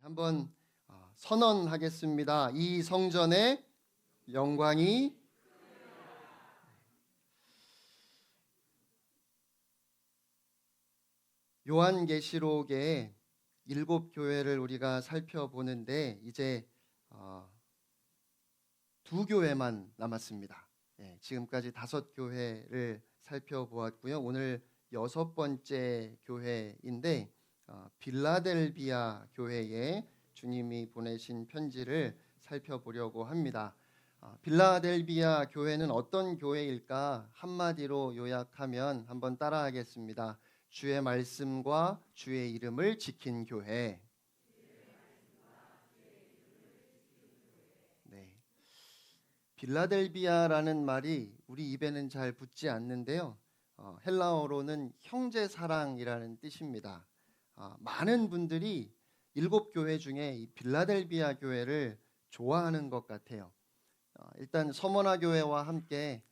한번 선언하겠습니다. 이 성전의 영광이 요한계시록의 7교회를 우리가 살펴보는데 이제 두 교회만 남았습니다. 지금까지 5교회를 살펴보았고요. 오늘 6번째 교회인데 빌라델비아 교회에 주님이 보내신 편지를 살펴보려고 합니다. 빌라델비아 교회는 어떤 교회일까? 한마디로 요약하면 한번 따라하겠습니다. 주의 말씀과 주의 이름을 지킨 교회. 네. 빌라델비아라는 말이 우리 입에는 잘 붙지 않는데요. 헬라어로는 형제사랑이라는 뜻입니다. 많은 분들이 7교회 중에 이 빌라델비아 교회를 좋아하는 것 같아요. 일단 서머나 교회와 함께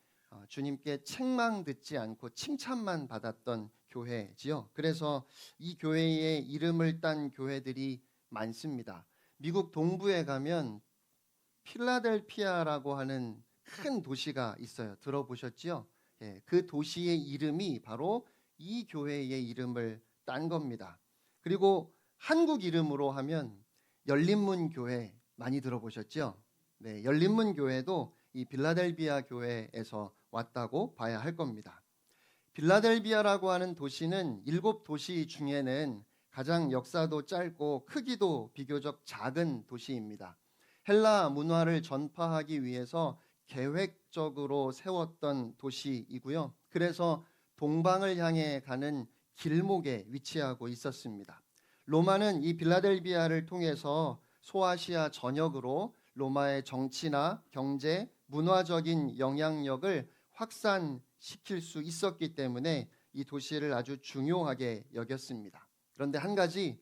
주님께 책망 듣지 않고 칭찬만 받았던 교회지요. 그래서 이 교회의 이름을 딴 교회들이 많습니다. 미국 동부에 가면 필라델피아라고 하는 큰 도시가 있어요. 들어보셨지요? 그 도시의 이름이 바로 이 교회의 이름을 딴 겁니다. 그리고 한국 이름으로 하면 열린문 교회 많이 들어보셨죠? 네, 열린문 교회도 이 빌라델비아 교회에서 왔다고 봐야 할 겁니다. 빌라델비아라고 하는 도시는 7도시 중에는 가장 역사도 짧고 크기도 비교적 작은 도시입니다. 헬라 문화를 전파하기 위해서 계획적으로 세웠던 도시이고요. 그래서 동방을 향해 가는 길목에 위치하고 있었습니다. 로마는 이 빌라델비아를 통해서 소아시아 전역으로 로마의 정치나 경제, 문화적인 영향력을 확산시킬 수 있었기 때문에 이 도시를 아주 중요하게 여겼습니다. 그런데 한 가지,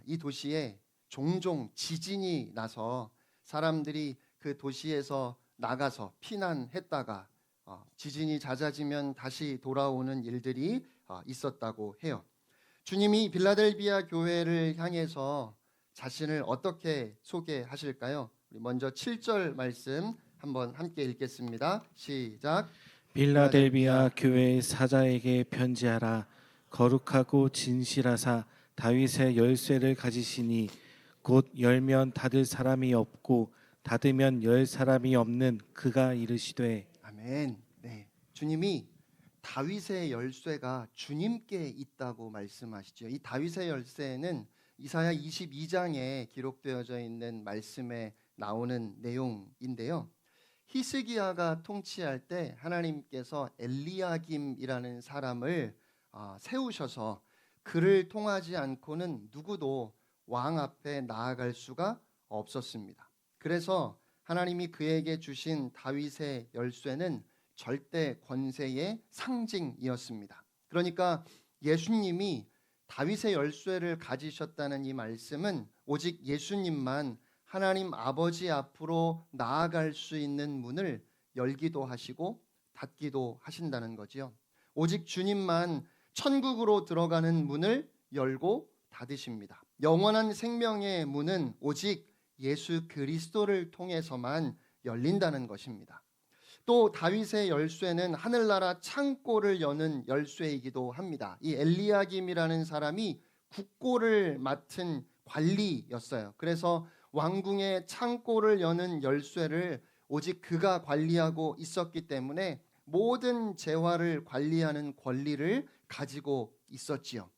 이 도시에 종종 지진이 나서 사람들이 그 도시에서 나가서 피난했다가 지진이 잦아지면 다시 돌아오는 일들이 있었다고 해요. 주님이 빌라델비아 교회를 향해서 자신을 어떻게 소개하실까요? 우리 먼저 7절 말씀 한번 함께 읽겠습니다. 시작. 빌라델비아 교회의 사자에게 편지하라. 거룩하고 진실하사 다윗의 열쇠를 가지시니 곧 열면 닫을 사람이 없고 닫으면 열 사람이 없는 그가 이르시되. 아멘. 네, 주님이 다윗의 열쇠가 주님께 있다고 말씀하시죠. 이 다윗의 열쇠는 이사야 22장에 기록되어져 있는 말씀에 나오는 내용인데요. 히스기야가 통치할 때 하나님께서 엘리야김이라는 사람을 세우셔서 그를 통하지 않고는 누구도 왕 앞에 나아갈 수가 없었습니다. 그래서 하나님이 그에게 주신 다윗의 열쇠는 절대 권세의 상징이었습니다. 그러니까 예수님이 다윗의 열쇠를 가지셨다는 이 말씀은 오직 예수님만 하나님 아버지 앞으로 나아갈 수 있는 문을 열기도 하시고 닫기도 하신다는 거지요. 오직 주님만 천국으로 들어가는 문을 열고 닫으십니다. 영원한 생명의 문은 오직 예수 그리스도를 통해서만 열린다는 것입니다. 또 다윗의 열쇠는 하늘나라 창고를 여는 열쇠이기도 합니다. 이 엘리야김이라는 사람이 국고를 맡은 관리였어요. 그래서 왕궁의 창고를 여는 열쇠를 오직 그가 관리하고 있었기 때문에 모든 재화를 관리하는 권리를 가지고 있었지요.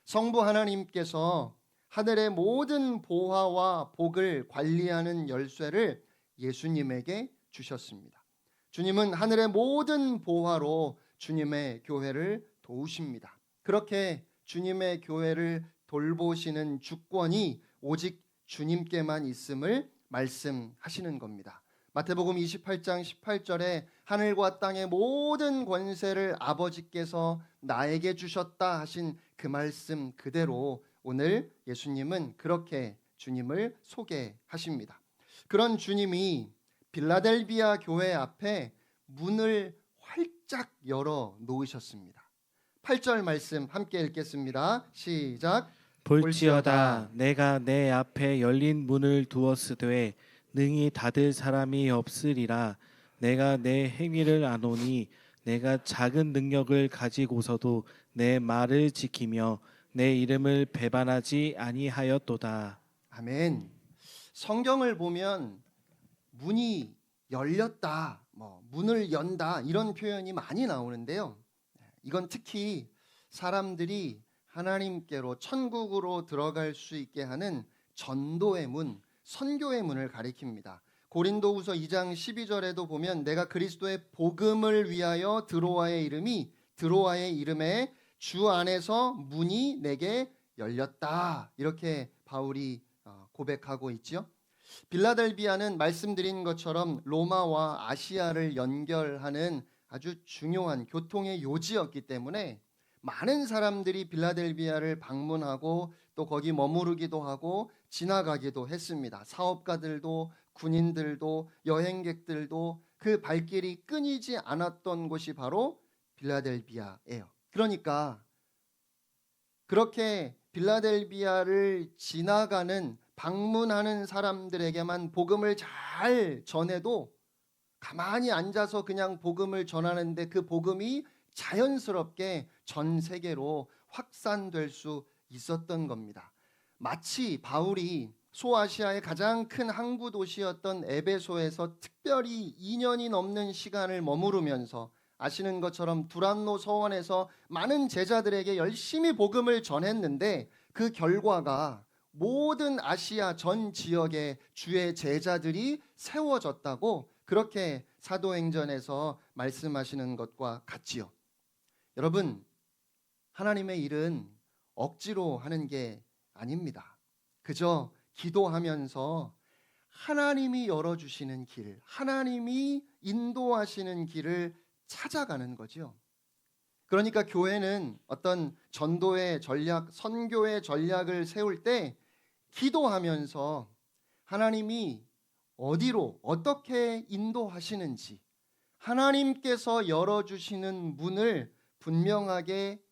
성부 하나님께서 하늘의 모든 보화와 복을 관리하는 열쇠를 예수님에게 주셨습니다. 주님은 하늘의 모든 보화로 주님의 교회를 도우십니다. 그렇게 주님의 교회를 돌보시는 주권이 오직 주님께만 있음을 말씀하시는 겁니다. 마태복음 28장 18절에 하늘과 땅의 모든 권세를 아버지께서 나에게 주셨다 하신 그 말씀 그대로 오늘 예수님은 그렇게 주님을 소개하십니다. 그런 주님이 빌라델비아 교회 앞에 문을 활짝 열어 놓으셨습니다. 8절 말씀 함께 읽겠습니다. 시작. 볼지어다 내가 내 앞에 열린 문을 두었으되 능히 닫을 사람이 없으리라. 내가 내 행위를 아노니 내가 작은 능력을 가지고서도 내 말을 지키며 내 이름을 배반하지 아니하였도다. 아멘. 성경을 보면 문이 열렸다, 문을 연다 이런 표현이 많이 나오는데요. 이건 특히 사람들이 하나님께로 천국으로 들어갈 수 있게 하는 전도의 문, 선교의 문을 가리킵니다. 고린도후서 2장 12절에도 보면 내가 그리스도의 복음을 위하여 드로아의 이름에 주 안에서 문이 내게 열렸다. 이렇게 바울이 고백하고 있지요. 빌라델비아는 말씀드린 것처럼 로마와 아시아를 연결하는 아주 중요한 교통의 요지였기 때문에 많은 사람들이 빌라델비아를 방문하고 또 거기 머무르기도 하고 지나가기도 했습니다. 사업가들도 군인들도 여행객들도 그 발길이 끊이지 않았던 곳이 바로 빌라델비아예요. 그러니까 그렇게 빌라델비아를 지나가는 방문하는 사람들에게만 복음을 잘 전해도 가만히 앉아서 그냥 복음을 전하는데 그 복음이 자연스럽게 전 세계로 확산될 수 있었던 겁니다. 마치 바울이 소아시아의 가장 큰 항구 도시였던 에베소에서 특별히 2년이 넘는 시간을 머무르면서 아시는 것처럼 두란노 서원에서 많은 제자들에게 열심히 복음을 전했는데 그 결과가 모든 아시아 전 지역에 주의 제자들이 세워졌다고 그렇게 사도행전에서 말씀하시는 것과 같지요. 여러분, 하나님의 일은 억지로 하는 게 아닙니다. 그저 기도하면서 하나님이 열어주시는 길, 하나님이 인도하시는 길을 찾아가는 거죠. 그러니까 교회는 어떤 전도의 전략, 선교의 전략을 세울 때 기도하면서 하나님이 어디로 어떻게 인도하시는지 하나님께서 열어주시는 문을 분명하게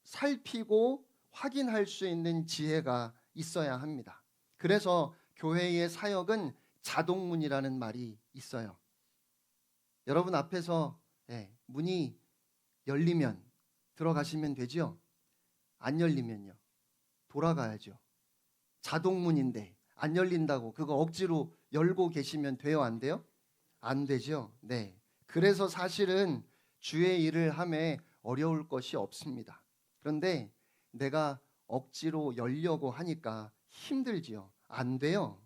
살피고 확인할 수 있는 지혜가 있어야 합니다. 그래서 교회의 사역은 자동문이라는 말이 있어요. 여러분 앞에서 문이 열리면 들어가시면 되죠? 안 열리면요? 돌아가야죠. 자동문인데 안 열린다고 그거 억지로 열고 계시면 돼요? 안 돼요? 안 되죠. 네. 그래서 사실은 주의 일을 함에 어려울 것이 없습니다. 그런데 내가 억지로 열려고 하니까 힘들지요. 안 돼요.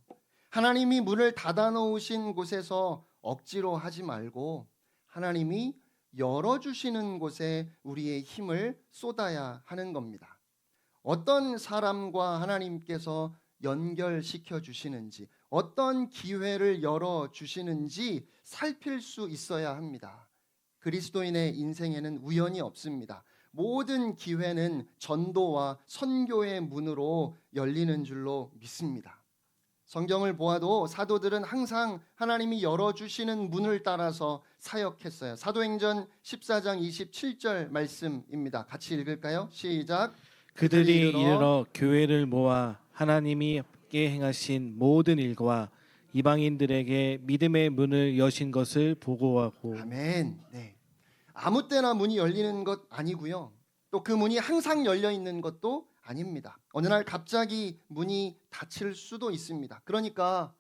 하나님이 문을 닫아 놓으신 곳에서 억지로 하지 말고 하나님이 열어주시는 곳에 우리의 힘을 쏟아야 하는 겁니다. 어떤 사람과 하나님께서 연결시켜 주시는지, 어떤 기회를 열어 주시는지 살필 수 있어야 합니다. 그리스도인의 인생에는 우연이 없습니다. 모든 기회는 전도와 선교의 문으로 열리는 줄로 믿습니다. 성경을 보아도 사도들은 항상 하나님이 열어주시는 문을 따라서 사역했어요. 사도행전 14장 27절 말씀입니다. 같이 읽을까요? 시작. 그들이 이르러 교회를 모아 하나님이 함께 행하신 모든 일과 이방인들에게 믿음의 문을 여신 것을 보고하고. 아멘. 네. 아무 때나 문이 열리는 것 아니고요. 또 그 문이 항상 열려 있는 것도 아닙니다. 어느 날 갑자기 문이 닫힐 수도 있습니다. 그러니까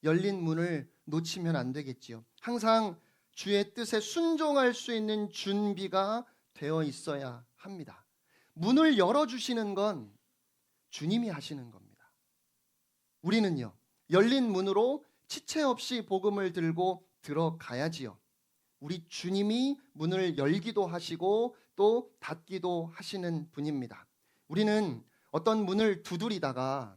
열린 문을 놓치면 안 되겠지요. 항상 주의 뜻에 순종할 수 있는 준비가 되어 있어야 합니다. 문을 열어주시는 건 주님이 하시는 겁니다. 우리는요, 열린 문으로 지체 없이 복음을 들고 들어가야지요. 우리 주님이 문을 열기도 하시고 또 닫기도 하시는 분입니다. 우리는 어떤 문을 두드리다가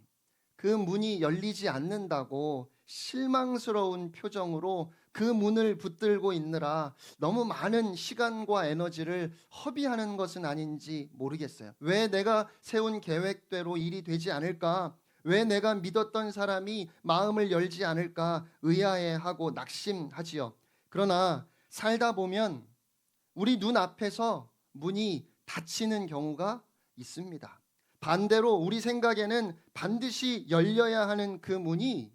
그 문이 열리지 않는다고 실망스러운 표정으로 그 문을 붙들고 있느라 너무 많은 시간과 에너지를 허비하는 것은 아닌지 모르겠어요. 왜 내가 세운 계획대로 일이 되지 않을까? 왜 내가 믿었던 사람이 마음을 열지 않을까 의아해하고 낙심하지요. 그러나 살다 보면 우리 눈앞에서 문이 닫히는 경우가 있습니다. 반대로 우리 생각에는 반드시 열려야 하는 그 문이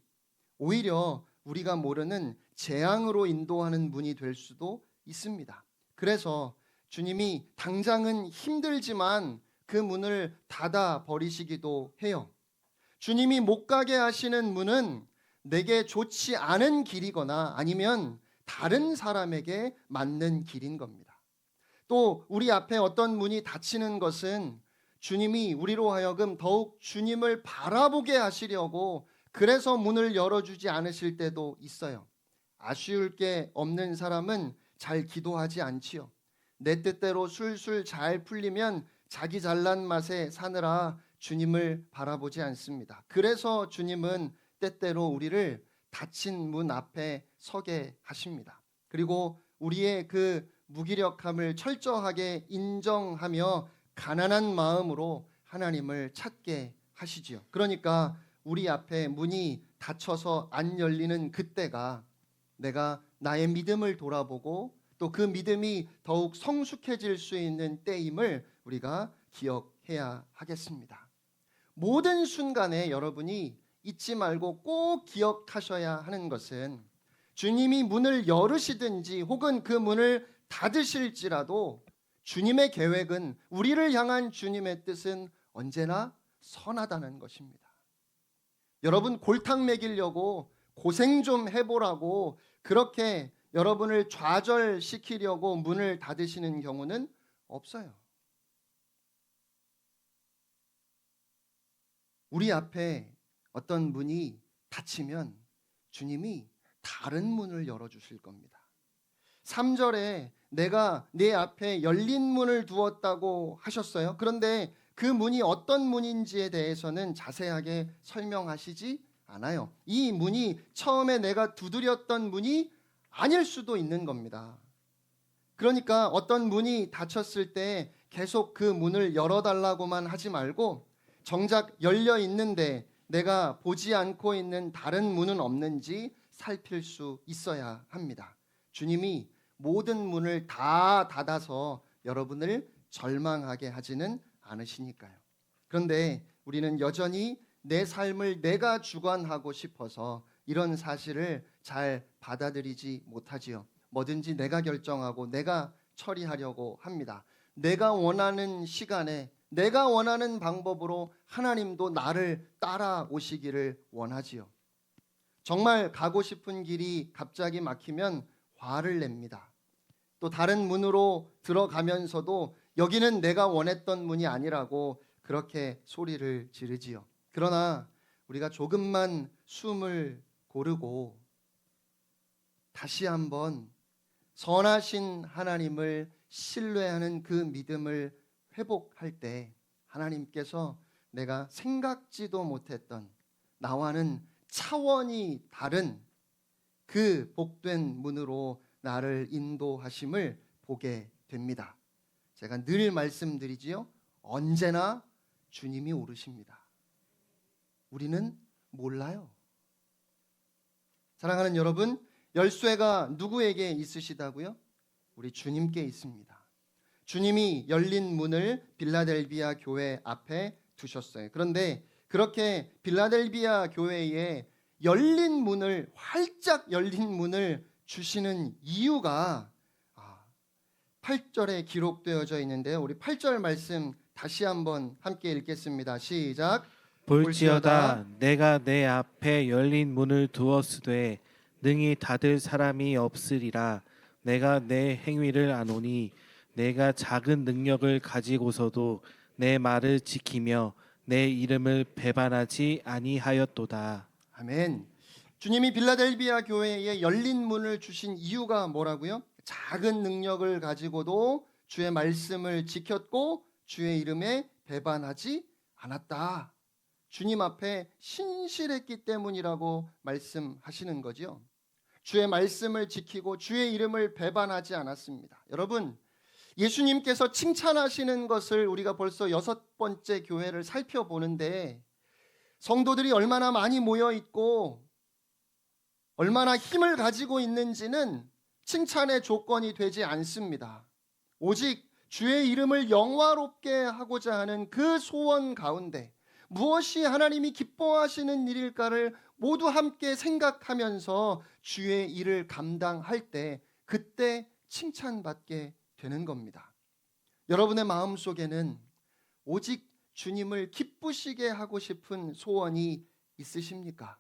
오히려 우리가 모르는 재앙으로 인도하는 문이 될 수도 있습니다. 그래서 주님이 당장은 힘들지만 그 문을 닫아 버리시기도 해요. 주님이 못 가게 하시는 문은 내게 좋지 않은 길이거나 아니면 다른 사람에게 맞는 길인 겁니다. 또 우리 앞에 어떤 문이 닫히는 것은 주님이 우리로 하여금 더욱 주님을 바라보게 하시려고 그래서 문을 열어주지 않으실 때도 있어요. 아쉬울 게 없는 사람은 잘 기도하지 않지요. 내 뜻대로 술술 잘 풀리면 자기 잘난 맛에 사느라 주님을 바라보지 않습니다. 그래서 주님은 때때로 우리를 닫힌 문 앞에 서게 하십니다. 그리고 우리의 그 무기력함을 철저하게 인정하며 가난한 마음으로 하나님을 찾게 하시지요. 그러니까 우리 앞에 문이 닫혀서 안 열리는 그때가 내가 나의 믿음을 돌아보고 또 그 믿음이 더욱 성숙해질 수 있는 때임을 우리가 기억해야 하겠습니다. 모든 순간에 여러분이 잊지 말고 꼭 기억하셔야 하는 것은 주님이 문을 열으시든지 혹은 그 문을 닫으실지라도 주님의 계획은, 우리를 향한 주님의 뜻은 언제나 선하다는 것입니다. 여러분 골탕 먹이려고 고생 좀 해보라고 그렇게 여러분을 좌절시키려고 문을 닫으시는 경우는 없어요. 우리 앞에 어떤 문이 닫히면 주님이 다른 문을 열어주실 겁니다. 3절에 내가 내 앞에 열린 문을 두었다고 하셨어요. 그런데 그 문이 어떤 문인지에 대해서는 자세하게 설명하시지 않아요. 이 문이 처음에 내가 두드렸던 문이 아닐 수도 있는 겁니다. 그러니까 어떤 문이 닫혔을 때 계속 그 문을 열어달라고만 하지 말고 정작 열려 있는데 내가 보지 않고 있는 다른 문은 없는지 살필 수 있어야 합니다. 주님이 모든 문을 다 닫아서 여러분을 절망하게 하지는 않으시니까요. 그런데 우리는 여전히 내 삶을 내가 주관하고 싶어서 이런 사실을 잘 받아들이지 못하지요. 뭐든지 내가 결정하고 내가 처리하려고 합니다. 내가 원하는 시간에 내가 원하는 방법으로 하나님도 나를 따라오시기를 원하지요. 정말 가고 싶은 길이 갑자기 막히면 화를 냅니다. 또 다른 문으로 들어가면서도 여기는 내가 원했던 문이 아니라고 그렇게 소리를 지르지요. 그러나 우리가 조금만 숨을 고르고 다시 한번 선하신 하나님을 신뢰하는 그 믿음을 회복할 때 하나님께서 내가 생각지도 못했던 나와는 차원이 다른 그 복된 문으로 나를 인도하심을 보게 됩니다. 제가 늘 말씀드리지요. 언제나 주님이 오르십니다. 우리는 몰라요. 사랑하는 여러분, 열쇠가 누구에게 있으시다고요? 우리 주님께 있습니다. 주님이 열린 문을 빌라델비아 교회 앞에 두셨어요. 그런데 그렇게 빌라델비아 교회에 열린 문을, 활짝 열린 문을 주시는 이유가 8절에 기록되어져 있는데요. 우리 8절 말씀 다시 한번 함께 읽겠습니다. 시작. 볼지어다 내가 내 앞에 열린 문을 두었으되 능히 닫을 사람이 없으리라. 내가 내 행위를 아노니 내가 작은 능력을 가지고서도 내 말을 지키며 내 이름을 배반하지 아니하였도다. 아멘. 주님이 빌라델비아 교회에 열린 문을 주신 이유가 뭐라고요? 작은 능력을 가지고도 주의 말씀을 지켰고 주의 이름에 배반하지 않았다. 주님 앞에 신실했기 때문이라고 말씀하시는 거죠. 주의 말씀을 지키고 주의 이름을 배반하지 않았습니다. 여러분, 예수님께서 칭찬하시는 것을 우리가 벌써 6번째 교회를 살펴보는데 성도들이 얼마나 많이 모여 있고 얼마나 힘을 가지고 있는지는 칭찬의 조건이 되지 않습니다. 오직 주의 이름을 영화롭게 하고자 하는 그 소원 가운데 무엇이 하나님이 기뻐하시는 일일까를 모두 함께 생각하면서 주의 일을 감당할 때 그때 칭찬받게 되는 겁니다. 여러분의 마음속에는 오직 주님을 기쁘시게 하고 싶은 소원이 있으십니까?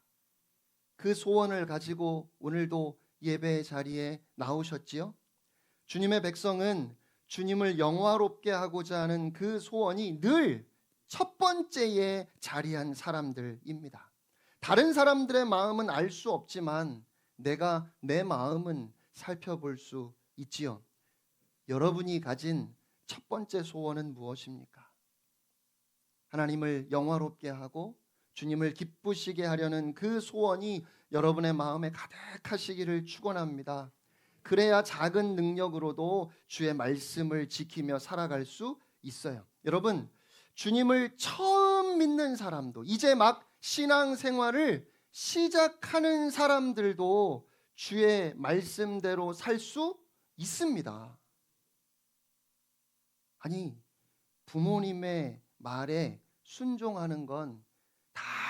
그 소원을 가지고 오늘도 예배 자리에 나오셨지요? 주님의 백성은 주님을 영화롭게 하고자 하는 그 소원이 늘 첫 번째에 자리한 사람들입니다. 다른 사람들의 마음은 알 수 없지만 내가 내 마음은 살펴볼 수 있지요. 여러분이 가진 첫 번째 소원은 무엇입니까? 하나님을 영화롭게 하고 주님을 기쁘시게 하려는 그 소원이 여러분의 마음에 가득하시기를 축원합니다. 그래야 작은 능력으로도 주의 말씀을 지키며 살아갈 수 있어요. 여러분, 주님을 처음 믿는 사람도, 이제 막 신앙생활을 시작하는 사람들도 주의 말씀대로 살 수 있습니다. 아니, 부모님의 말에 순종하는 건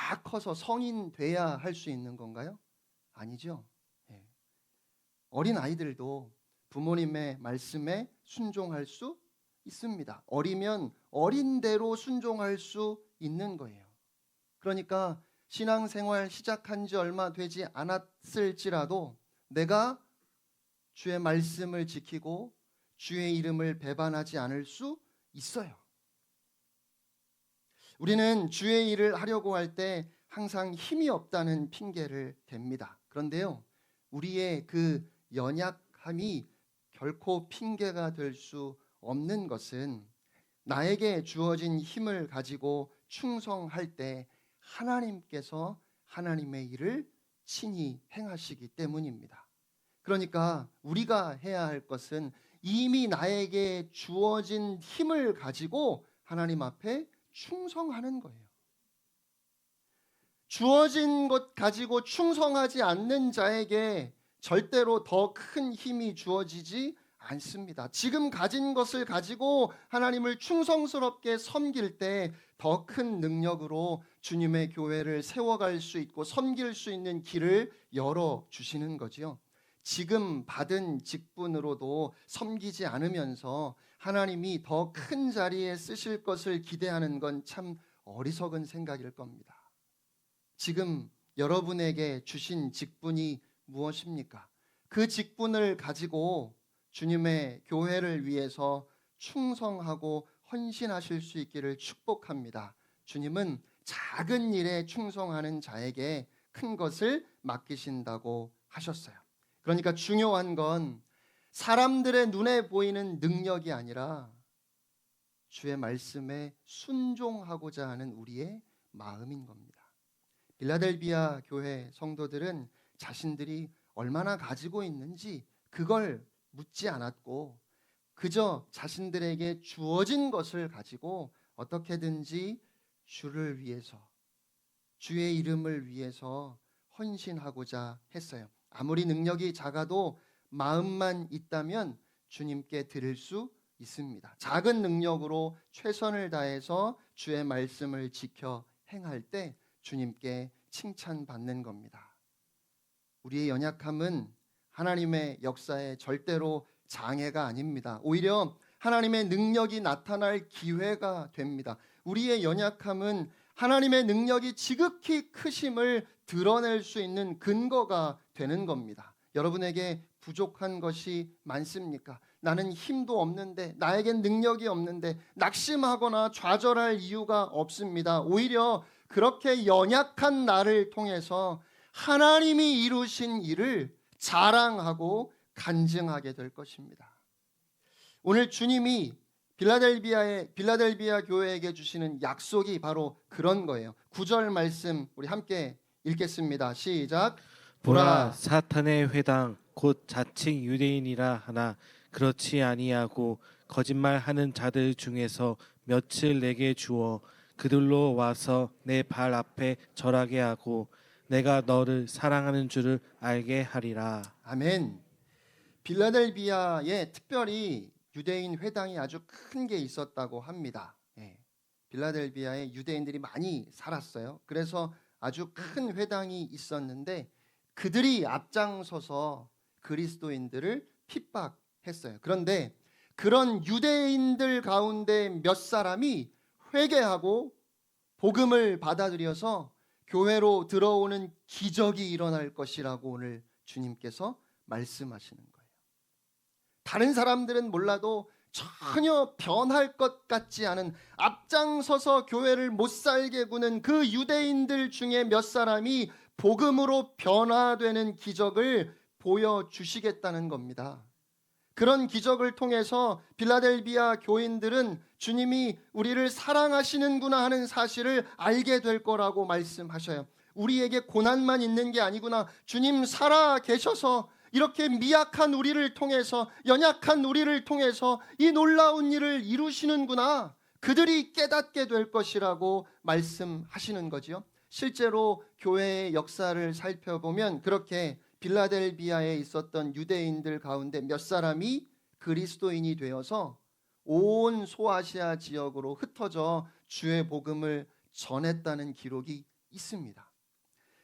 다 커서 성인 돼야 할 수 있는 건가요? 아니죠. 어린 아이들도 부모님의 말씀에 순종할 수 있습니다. 어리면 어린 대로 순종할 수 있는 거예요. 그러니까 신앙생활 시작한 지 얼마 되지 않았을지라도 내가 주의 말씀을 지키고 주의 이름을 배반하지 않을 수 있어요. 우리는 주의 일을 하려고 할 때 항상 힘이 없다는 핑계를 댑니다. 그런데요, 우리의 그 연약함이 결코 핑계가 될 수 없는 것은 나에게 주어진 힘을 가지고 충성할 때 하나님께서 하나님의 일을 친히 행하시기 때문입니다. 그러니까 우리가 해야 할 것은 이미 나에게 주어진 힘을 가지고 하나님 앞에 충성하는 거예요. 주어진 것 가지고 충성하지 않는 자에게 절대로 더 큰 힘이 주어지지 않습니다. 지금 가진 것을 가지고 하나님을 충성스럽게 섬길 때 더 큰 능력으로 주님의 교회를 세워갈 수 있고 섬길 수 있는 길을 열어주시는 거지요. 지금 받은 직분으로도 섬기지 않으면서 하나님이 더 큰 자리에 쓰실 것을 기대하는 건 참 어리석은 생각일 겁니다. 지금 여러분에게 주신 직분이 무엇입니까? 그 직분을 가지고 주님의 교회를 위해서 충성하고 헌신하실 수 있기를 축복합니다. 주님은 작은 일에 충성하는 자에게 큰 것을 맡기신다고 하셨어요. 그러니까 중요한 건 사람들의 눈에 보이는 능력이 아니라 주의 말씀에 순종하고자 하는 우리의 마음인 겁니다. 빌라델비아 교회 성도들은 자신들이 얼마나 가지고 있는지 그걸 묻지 않았고 그저 자신들에게 주어진 것을 가지고 어떻게든지 주를 위해서, 주의 이름을 위해서 헌신하고자 했어요. 아무리 능력이 작아도 마음만 있다면 주님께 드릴 수 있습니다. 작은 능력으로 최선을 다해서 주의 말씀을 지켜 행할 때 주님께 칭찬받는 겁니다. 우리의 연약함은 하나님의 역사에 절대로 장애가 아닙니다. 오히려 하나님의 능력이 나타날 기회가 됩니다. 우리의 연약함은 하나님의 능력이 지극히 크심을 드러낼 수 있는 근거가 되는 겁니다. 여러분에게 부족한 것이 많습니까? 나는 힘도 없는데, 나에겐 능력이 없는데 낙심하거나 좌절할 이유가 없습니다. 오히려 그렇게 연약한 나를 통해서 하나님이 이루신 일을 자랑하고 간증하게 될 것입니다. 오늘 주님이 빌라델비아 교회에게 주시는 약속이 바로 그런 거예요. 9절 말씀 우리 함께 읽겠습니다. 시작. 보라, 사탄의 회당 곧 자칭 유대인이라 하나 그렇지 아니하고 거짓말하는 자들 중에서 며칠 내게 주어 그들로 와서 내 발 앞에 절하게 하고 내가 너를 사랑하는 줄을 알게 하리라. 아멘. 빌라델비아에 특별히 유대인 회당이 아주 큰 게 있었다고 합니다. 예. 빌라델비아에 유대인들이 많이 살았어요. 그래서 아주 큰 회당이 있었는데 그들이 앞장서서 그리스도인들을 핍박했어요. 그런데 그런 유대인들 가운데 몇 사람이 회개하고 복음을 받아들여서 교회로 들어오는 기적이 일어날 것이라고 오늘 주님께서 말씀하시는 거예요. 다른 사람들은 몰라도 전혀 변할 것 같지 않은, 앞장서서 교회를 못 살게 구는 그 유대인들 중에 몇 사람이 복음으로 변화되는 기적을 보여주시겠다는 겁니다. 그런 기적을 통해서 빌라델비아 교인들은 주님이 우리를 사랑하시는구나 하는 사실을 알게 될 거라고 말씀하셔요. 우리에게 고난만 있는 게 아니구나, 주님 살아 계셔서 이렇게 미약한 우리를 통해서, 연약한 우리를 통해서 이 놀라운 일을 이루시는구나, 그들이 깨닫게 될 것이라고 말씀하시는 거지요. 실제로 교회의 역사를 살펴보면 그렇게 빌라델비아에 있었던 유대인들 가운데 몇 사람이 그리스도인이 되어서 온 소아시아 지역으로 흩어져 주의 복음을 전했다는 기록이 있습니다.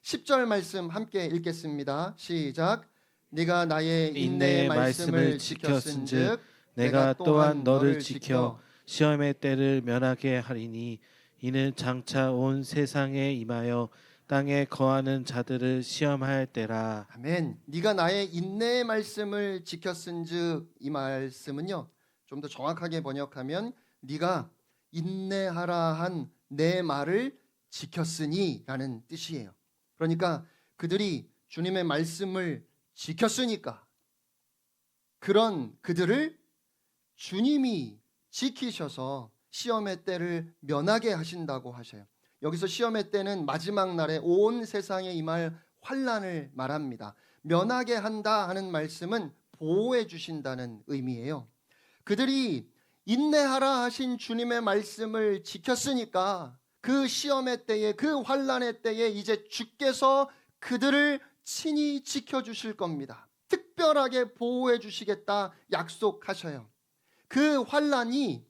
10절 말씀 함께 읽겠습니다. 시작. 네가 나의 인내의 말씀을 지켰은즉 내가 또한 너를 지켜 시험의 때를 면하게 하리니 이는 장차 온 세상에 임하여 땅에 거하는 자들을 시험할 때라. 아멘. 네가 나의 인내의 말씀을 지켰은즉, 이 말씀은요, 좀 더 정확하게 번역하면 네가 인내하라 한 내 말을 지켰으니 라는 뜻이에요. 그러니까 그들이 주님의 말씀을 지켰으니까 그런 그들을 주님이 지키셔서 시험의 때를 면하게 하신다고 하셔요. 여기서 시험의 때는 마지막 날에 온 세상에 임할 환난을 말합니다. 면하게 한다 하는 말씀은 보호해 주신다는 의미예요. 그들이 인내하라 하신 주님의 말씀을 지켰으니까 그 시험의 때에, 그 환난의 때에 이제 주께서 그들을 친히 지켜주실 겁니다. 특별하게 보호해 주시겠다 약속하셔요. 그 환난이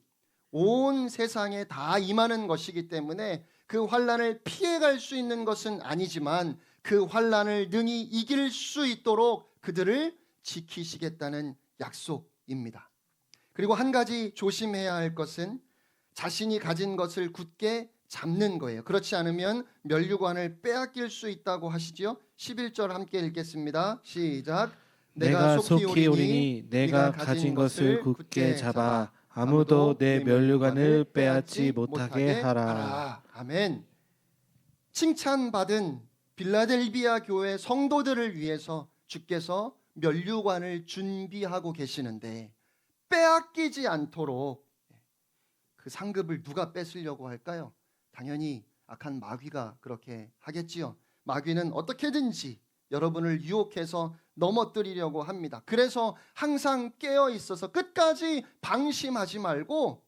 온 세상에 다 임하는 것이기 때문에 그 환난을 피해갈 수 있는 것은 아니지만 그 환난을 능히 이길 수 있도록 그들을 지키시겠다는 약속입니다. 그리고 한 가지 조심해야 할 것은 자신이 가진 것을 굳게 잡는 거예요. 그렇지 않으면 면류관을 빼앗길 수 있다고 하시지요. 11절 함께 읽겠습니다. 시작. 내가 속히 오리니 내가 가진 것을 굳게 잡아 아무도 내 면류관을 빼앗지 못하게 하라. 아멘. 칭찬받은 빌라델비아 교회 성도들을 위해서 주께서 면류관을 준비하고 계시는데 빼앗기지 않도록 그 상급을 누가 뺏으려고 할까요? 당연히 악한 마귀가 그렇게 하겠지요. 마귀는 어떻게든지 여러분을 유혹해서 넘어뜨리려고 합니다. 그래서 항상 깨어 있어서 끝까지 방심하지 말고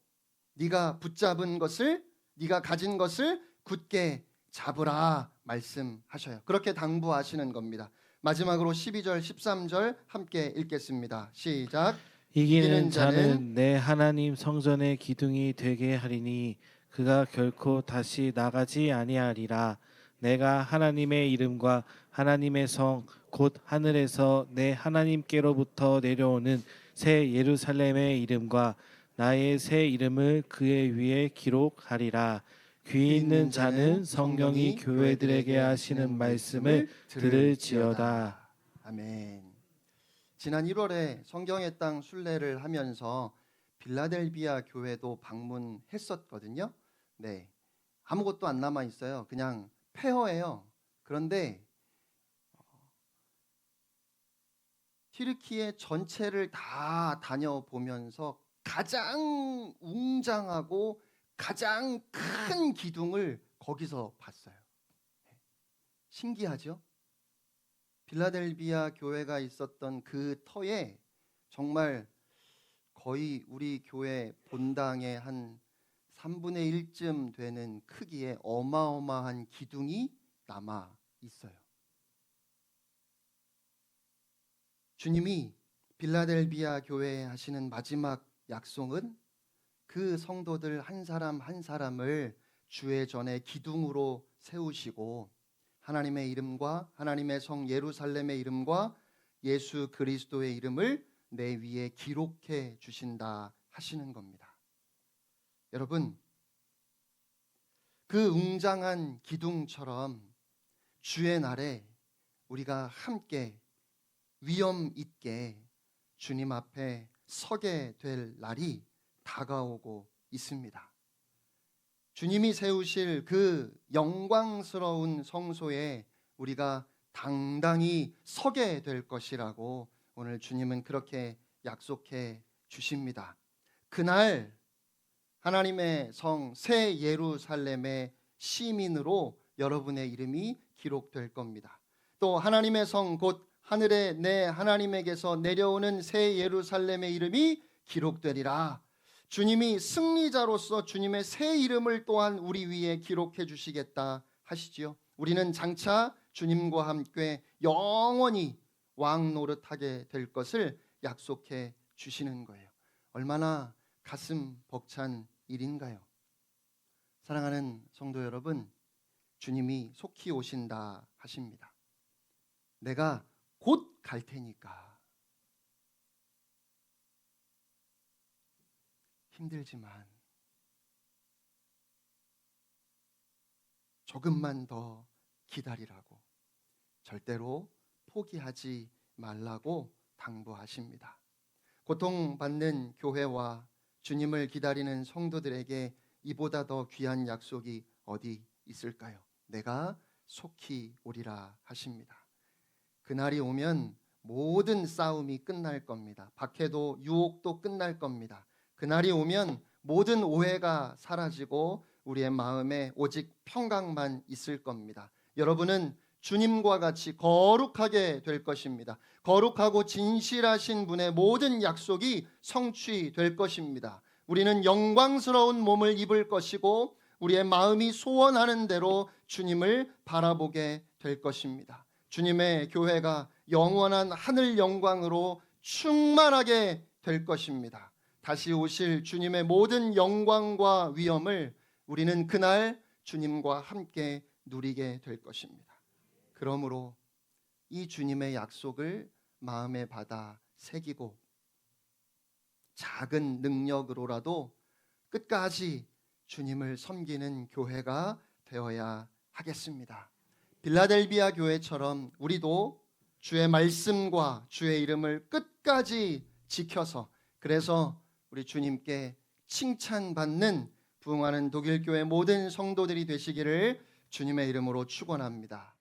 네가 붙잡은 것을, 네가 가진 것을 굳게 잡으라 말씀하셔요. 그렇게 당부하시는 겁니다. 마지막으로 12절 13절 함께 읽겠습니다. 시작. 이기는 자는 내 하나님 성전의 기둥이 되게 하리니 그가 결코 다시 나가지 아니하리라. 내가 하나님의 이름과 하나님의 성 곧 하늘에서 내 하나님께로부터 내려오는 새 예루살렘의 이름과 나의 새 이름을 그의 위에 기록하리라. 귀 있는 자는 성령이 교회들에게 하시는 말씀을 들을지어다. 아멘. 지난 1월에 성경의 땅 순례를 하면서 빌라델비아 교회도 방문했었거든요. 네, 아무것도 안 남아 있어요. 그냥 폐허예요. 그런데 튀르키예 전체를 다 다녀보면서 가장 웅장하고 가장 큰 기둥을 거기서 봤어요. 신기하죠? 빌라델비아 교회가 있었던 그 터에 정말 거의 우리 교회 본당의 한 3분의 1쯤 되는 크기의 어마어마한 기둥이 남아 있어요. 주님이 빌라델비아 교회에 하시는 마지막 약속은 그 성도들 한 사람 한 사람을 주의 전에 기둥으로 세우시고 하나님의 이름과 하나님의 성 예루살렘의 이름과 예수 그리스도의 이름을 내 위에 기록해 주신다 하시는 겁니다. 여러분, 그 웅장한 기둥처럼 주의 날에 우리가 함께 위엄 있게 주님 앞에 서게 될 날이 다가오고 있습니다. 주님이 세우실 그 영광스러운 성소에 우리가 당당히 서게 될 것이라고 오늘 주님은 그렇게 약속해 주십니다. 그날 하나님의 성 새 예루살렘의 시민으로 여러분의 이름이 기록될 겁니다. 또 하나님의 성 곧 하늘에 내 하나님에게서 내려오는 새 예루살렘의 이름이 기록되리라. 주님이 승리자로서 주님의 새 이름을 또한 우리 위에 기록해 주시겠다 하시지요. 우리는 장차 주님과 함께 영원히 왕 노릇하게 될 것을 약속해 주시는 거예요. 얼마나 가슴 벅찬 일인가요? 사랑하는 성도 여러분, 주님이 속히 오신다 하십니다. 내가 곧 갈 테니까 힘들지만 조금만 더 기다리라고, 절대로 포기하지 말라고 당부하십니다. 고통받는 교회와 주님을 기다리는 성도들에게 이보다 더 귀한 약속이 어디 있을까요? 내가 속히 오리라 하십니다. 그날이 오면 모든 싸움이 끝날 겁니다. 박해도 유혹도 끝날 겁니다. 그날이 오면 모든 오해가 사라지고 우리의 마음에 오직 평강만 있을 겁니다. 여러분은 주님과 같이 거룩하게 될 것입니다. 거룩하고 진실하신 분의 모든 약속이 성취될 것입니다. 우리는 영광스러운 몸을 입을 것이고 우리의 마음이 소원하는 대로 주님을 바라보게 될 것입니다. 주님의 교회가 영원한 하늘 영광으로 충만하게 될 것입니다. 다시 오실 주님의 모든 영광과 위엄을 우리는 그날 주님과 함께 누리게 될 것입니다. 그러므로 이 주님의 약속을 마음에 받아 새기고 작은 능력으로라도 끝까지 주님을 섬기는 교회가 되어야 하겠습니다. 빌라델비아 교회처럼 우리도 주의 말씀과 주의 이름을 끝까지 지켜서, 그래서 우리 주님께 칭찬받는 부흥하는 독일교회 모든 성도들이 되시기를 주님의 이름으로 축원합니다.